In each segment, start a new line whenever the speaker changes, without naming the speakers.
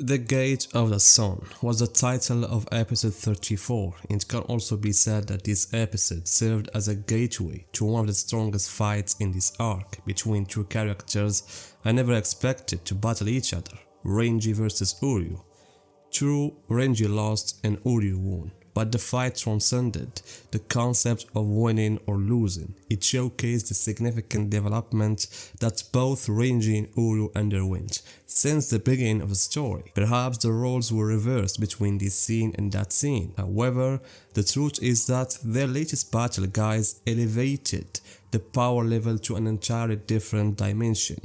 The Gate of the Sun was the title of episode 34. It can also be said that this episode served as a gateway to one of the strongest fights in this arc between two characters I never expected to battle each other, Renji vs Uryu. True, Renji lost and Uryu won, but the fight transcended the concept of winning or losing. It showcased the significant development that both Renji and Uryu underwent since the beginning of the story. Perhaps the roles were reversed between this scene and that scene. However, the truth is that their latest battle guys elevated the power level to an entirely different dimension,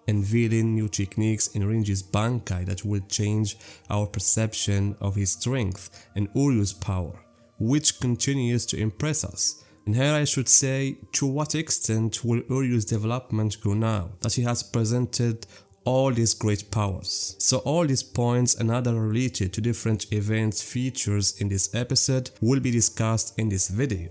unveiling new techniques in Renji's Bankai that will change our perception of his strength and Uryu's power, which continues to impress us. And here I should say, to what extent will Uryu's development go now that he has presented all these great powers? So all these points and other related to different events features in this episode will be discussed in this video.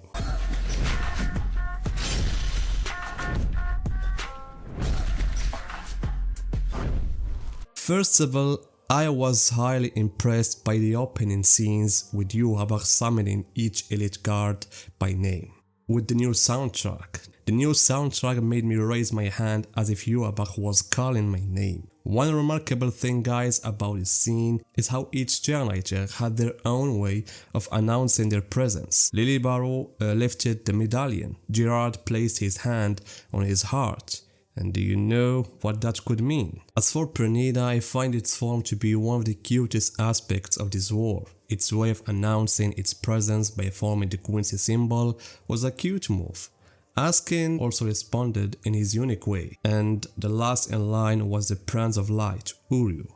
First of all, I was highly impressed by the opening scenes with Yhwach summoning each elite guard by name. With the new soundtrack. The new soundtrack made me raise my hand as if Yhwach was calling my name. One remarkable thing guys about this scene is how each generator had their own way of announcing their presence. Lilibaro lifted the medallion, Gerard placed his hand on his heart. And do you know what that could mean? As for Pernida, I find its form to be one of the cutest aspects of this war. Its way of announcing its presence by forming the Quincy symbol was a cute move. Askin also responded in his unique way, and the last in line was the Prince of Light, Uryu.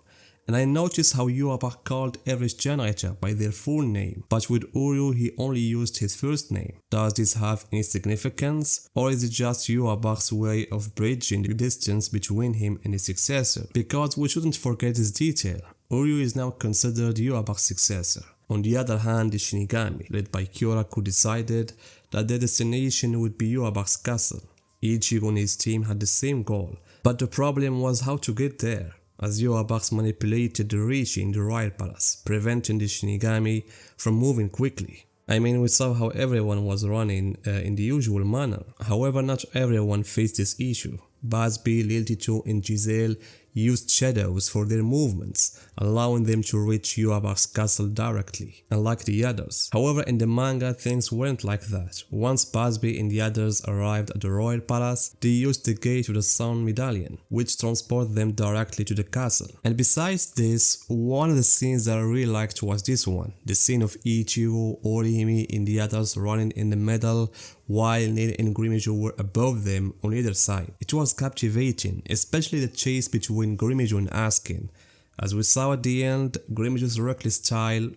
And I noticed how Yhwach called every generator by their full name, but with Uryu he only used his first name. Does this have any significance, or is it just Yhwach's way of bridging the distance between him and his successor? Because we shouldn't forget this detail, Uryu is now considered Yhwach's successor. On the other hand, the Shinigami, led by Kyoraku, decided that their destination would be Yhwach's castle. Ichigo and his team had the same goal, but the problem was how to get there, as Yhwach manipulated the Rishi in the Royal Palace, preventing the Shinigami from moving quickly. I mean, we saw how everyone was running in the usual manner. However, not everyone faced this issue. Busby, Liltito and Giselle used shadows for their movements, allowing them to reach Yhwach's castle directly, unlike the others. However, in the manga, things weren't like that. Once Busby and the others arrived at the Royal Palace, they used the Gate of the Sun medallion, which transported them directly to the castle. And besides this, one of the scenes that I really liked was this one, the scene of Ichigo, Orihime and the others running in the middle, while Neil and Grimmjow were above them on either side. It was captivating, especially the chase between Grimmjow and Askin. As we saw at the end, Grimmjow's reckless style,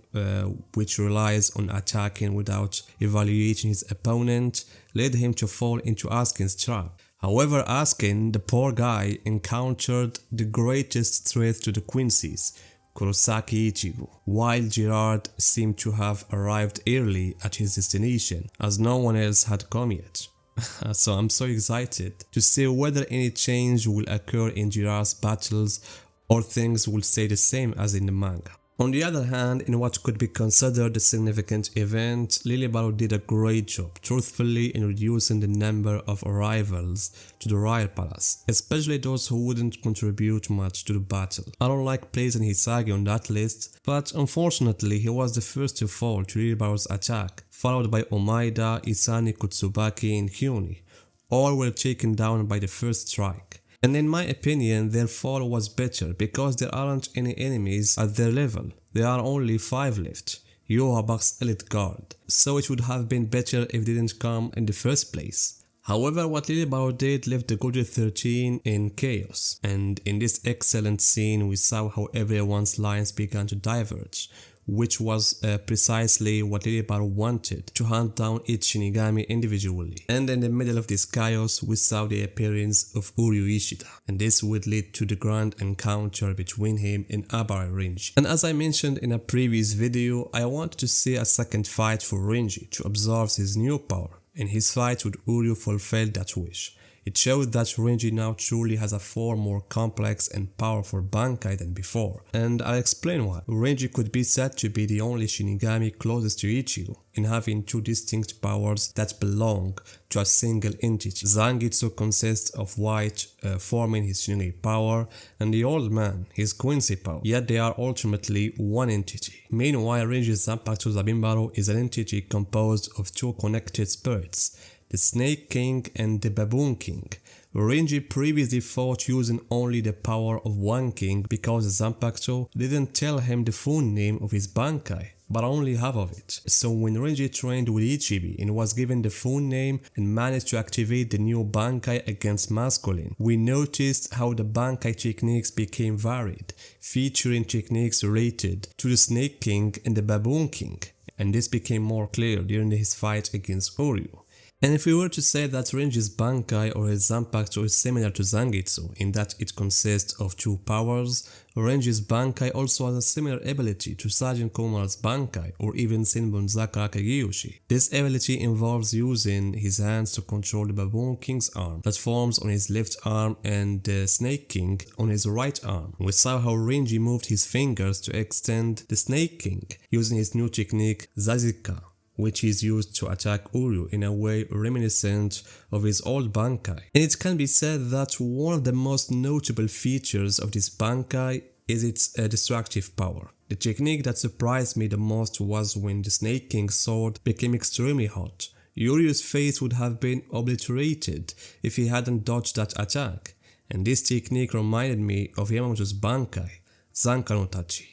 which relies on attacking without evaluating his opponent, led him to fall into Askin's trap. However, Askin, the poor guy, encountered the greatest threat to the Quincy's, Kurosaki Ichigo, while Gerard seemed to have arrived early at his destination, as no one else had come yet. So I'm so excited to see whether any change will occur in Gerard's battles or things will stay the same as in the manga. On the other hand, in what could be considered a significant event, Lilibaro did a great job, truthfully, in reducing the number of arrivals to the Royal Palace, especially those who wouldn't contribute much to the battle. I don't like placing Hisagi on that list, but unfortunately he was the first to fall to Lilibaro's attack, followed by Omaida, Isani, Kutsubaki and Hyuni. All were taken down by the first strike. And in my opinion, their fall was better because there aren't any enemies at their level. There are only 5 left, Yhwach's elite guard, so it would have been better if they didn't come in the first place. However, what Lilibaro did left the Gojo 13 in chaos, and in this excellent scene we saw how everyone's lines began to diverge, which was precisely what Lilibaro wanted, to hunt down each Shinigami individually. And in the middle of this chaos, we saw the appearance of Uryu Ishida, and this would lead to the grand encounter between him and Abara Renji. And as I mentioned in a previous video, I wanted to see a second fight for Renji to absorb his new power, and his fight with Uryu fulfilled that wish. It showed that Renji now truly has a far more complex and powerful Bankai than before, and I'll explain why. Renji could be said to be the only Shinigami closest to Ichigo, in having two distinct powers that belong to a single entity. Zangetsu consists of White, forming his Shinigami power, and the Old Man, his Quincy power, yet they are ultimately one entity. Meanwhile, Renji's Zanpakuto Zabimbaru is an entity composed of two connected spirits, the Snake King and the Baboon King. Renji previously fought using only the power of one king because Zanpakuto didn't tell him the full name of his Bankai, but only half of it. So when Renji trained with Ichibi and was given the full name and managed to activate the new Bankai against Masculine, we noticed how the Bankai techniques became varied, featuring techniques related to the Snake King and the Baboon King, and this became more clear during his fight against Uryu. And if we were to say that Renji's Bankai or his Zanpakuto is similar to Zangetsu in that it consists of two powers, Renji's Bankai also has a similar ability to Sajin Komaru's Bankai or even Shinbun Zakara Kageyoshi. This ability involves using his hands to control the Baboon King's arm that forms on his left arm and the Snake King on his right arm. We saw how Renji moved his fingers to extend the Snake King using his new technique Zazika, which is used to attack Uryu in a way reminiscent of his old Bankai. And it can be said that one of the most notable features of this Bankai is its destructive power. The technique that surprised me the most was when the Snake King's sword became extremely hot. Uryu's face would have been obliterated if he hadn't dodged that attack, and this technique reminded me of Yamamoto's Bankai, Zanka no Tachi,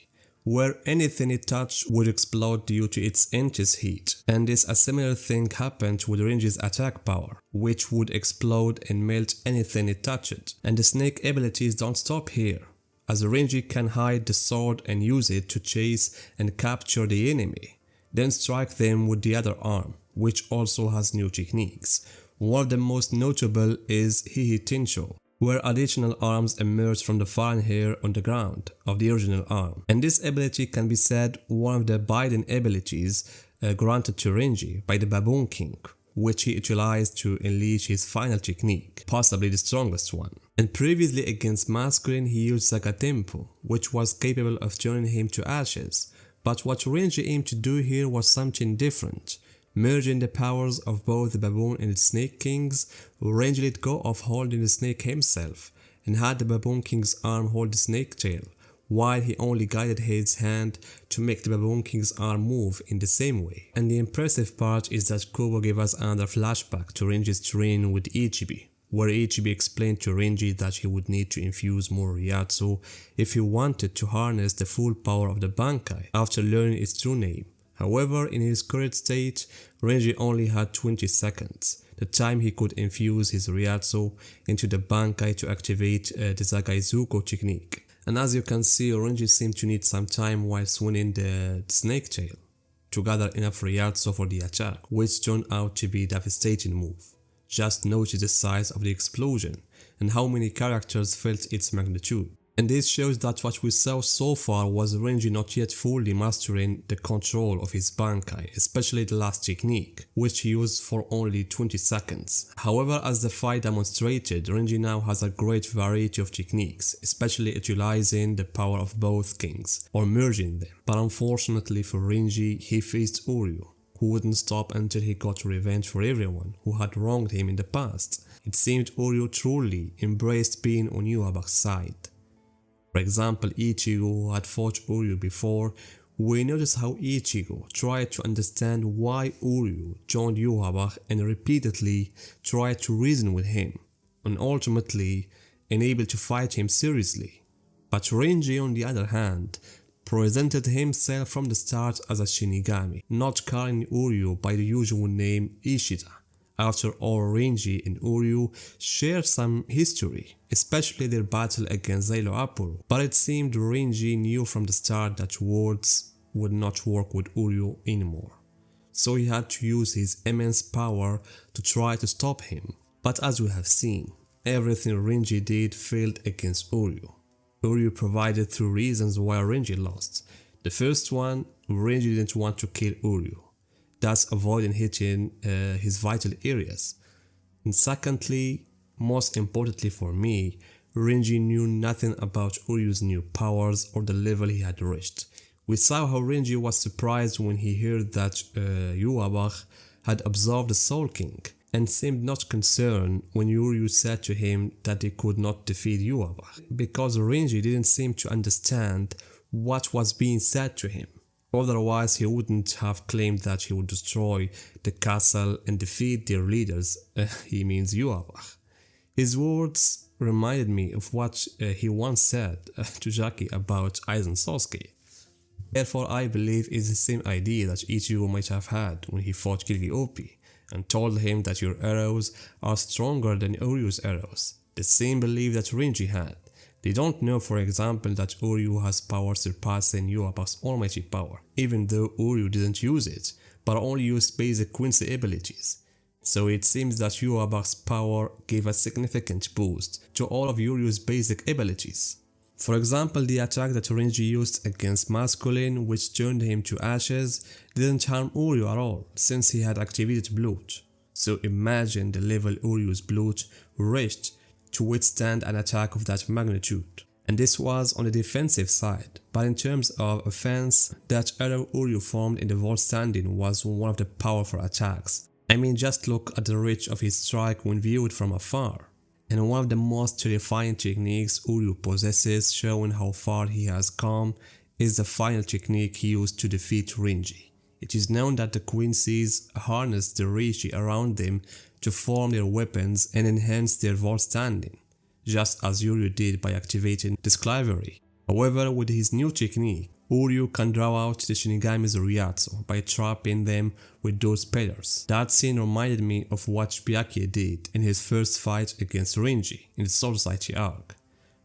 where anything it touched would explode due to its intense heat. And a similar thing happened with Renji's attack power, which would explode and melt anything it touched. And the snake abilities don't stop here, as Renji can hide the sword and use it to chase and capture the enemy, then strike them with the other arm, which also has new techniques. One of the most notable is Hihitensho, where additional arms emerge from the fallen hair on the ground of the original arm. And this ability can be said one of the binding abilities granted to Renji by the Baboon King, which he utilized to unleash his final technique, possibly the strongest one. And previously against Masculine he used Sagatempo, which was capable of turning him to ashes. But what Renji aimed to do here was something different. Merging the powers of both the Baboon and the Snake Kings, Renji let go of holding the snake himself and had the Baboon King's arm hold the snake tail, while he only guided his hand to make the Baboon King's arm move in the same way. And the impressive part is that Kubo gave us another flashback to Renji's training with Ichibi, where Ichibi explained to Renji that he would need to infuse more Ryatsu if he wanted to harness the full power of the Bankai after learning its true name. However, in his current state, Renji only had 20 seconds, the time he could infuse his Ryatsu into the Bankai to activate the Zagaizuko technique. And as you can see, Renji seemed to need some time while swinging the snake tail to gather enough Ryatsu for the attack, which turned out to be a devastating move. Just notice the size of the explosion and how many characters felt its magnitude. And this shows that what we saw so far was Renji not yet fully mastering the control of his Bankai, especially the last technique, which he used for only 20 seconds. However, as the fight demonstrated, Renji now has a great variety of techniques, especially utilizing the power of both kings, or merging them. But unfortunately for Renji, he faced Uryu, who wouldn't stop until he got revenge for everyone who had wronged him in the past. It seemed Uryu truly embraced being on Yhwach's side. For example, Ichigo, who had fought Uryu before, we notice how Ichigo tried to understand why Uryu joined Yhwach and repeatedly tried to reason with him, and ultimately unable to fight him seriously. But Renji, on the other hand, presented himself from the start as a Shinigami, not calling Uryu by the usual name Ishida. After all, Renji and Uryu shared some history, especially their battle against Zaylo Apuro, but it seemed Renji knew from the start that words would not work with Uryu anymore. So he had to use his immense power to try to stop him. But as we have seen, everything Renji did failed against Uryu. Uryu provided 3 reasons why Renji lost. The first one, Renji didn't want to kill Uryu, thus avoiding hitting his vital areas. And secondly, Most importantly for me, Renji knew nothing about Uryu's new powers or the level he had reached. We saw how Renji was surprised when he heard that Yhwach had absorbed the Soul King, and seemed not concerned when Uryu said to him that he could not defeat Yhwach, because Renji didn't seem to understand what was being said to him. Otherwise, he wouldn't have claimed that he would destroy the castle and defeat their leaders, he means Yhwach. His words reminded me of what he once said to Jackie about Aizen Sasuke. Therefore, I believe it's the same idea that Ichigo might have had when he fought Kiryu and told him that your arrows are stronger than Uryu's arrows. The same belief that Renji had. They don't know, for example, that Uryu has power surpassing Yhwach's almighty power, even though Uryu didn't use it, but only used basic Quincy abilities. So it seems that Yhwach's power gave a significant boost to all of Uryu's basic abilities. For example, the attack that Renji used against Masculine, which turned him to ashes, didn't harm Uryu at all, since he had activated BLEACH. So imagine the level Uryu's BLEACH reached to withstand an attack of that magnitude. And this was on the defensive side, but in terms of offense, that arrow Uryu formed in the Vollständig was one of the powerful attacks. I mean, just look at the reach of his strike when viewed from afar. And one of the most terrifying techniques Uryu possesses, showing how far he has come, is the final technique he used to defeat Renji. It is known that the Quincy's harness the Reishi around them to form their weapons and enhance their Vollständig, just as Uryu did by activating the Sklavery. However, with his new technique, Uryu can draw out the Shinigami's Ryatsu by trapping them with those pillars. That scene reminded me of what Byakuya did in his first fight against Renji in the Soul Society arc.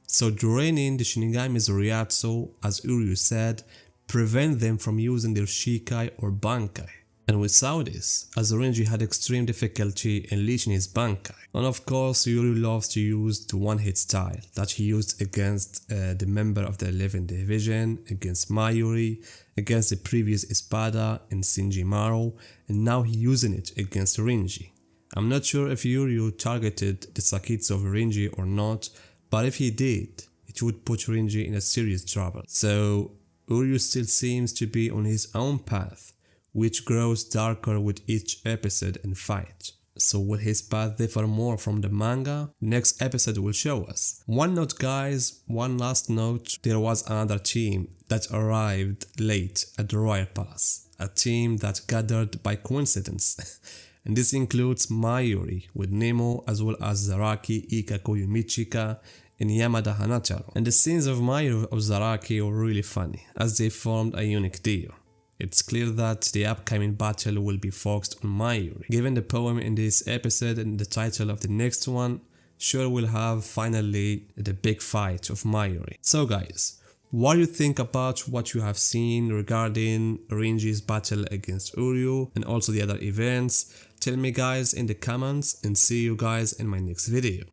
So draining the Shinigami's Ryatsu, as Uryu said, prevent them from using their Shikai or Bankai. And we saw this, as Renji had extreme difficulty in leashing his Bankai. And of course, Uryu loves to use the one-hit style that he used against the member of the 11th Division, against Mayuri, against the previous Espada and Shinjimaru, and now he's using it against Renji. I'm not sure if Uryu targeted the Sakitsu of Renji or not, but if he did, it would put Renji in a serious trouble. So Uryu still seems to be on his own path, which grows darker with each episode and fight. So will his path differ more from the manga? Next episode will show us. One note guys, one last note, there was another team that arrived late at the Royal Pass. A team that gathered by coincidence. And this includes Mayuri with Nemo as well as Zaraki, Ikako Yumichika, and Yamada Hanacharo. And the scenes of Mayuri or Zaraki were really funny, as they formed a unique duo. It's clear that the upcoming battle will be focused on Mayuri. Given the poem in this episode and the title of the next one, sure we'll have finally the big fight of Mayuri. So guys, what do you think about what you have seen regarding Renji's battle against Uryu and also the other events? Tell me guys in the comments, and see you guys in my next video.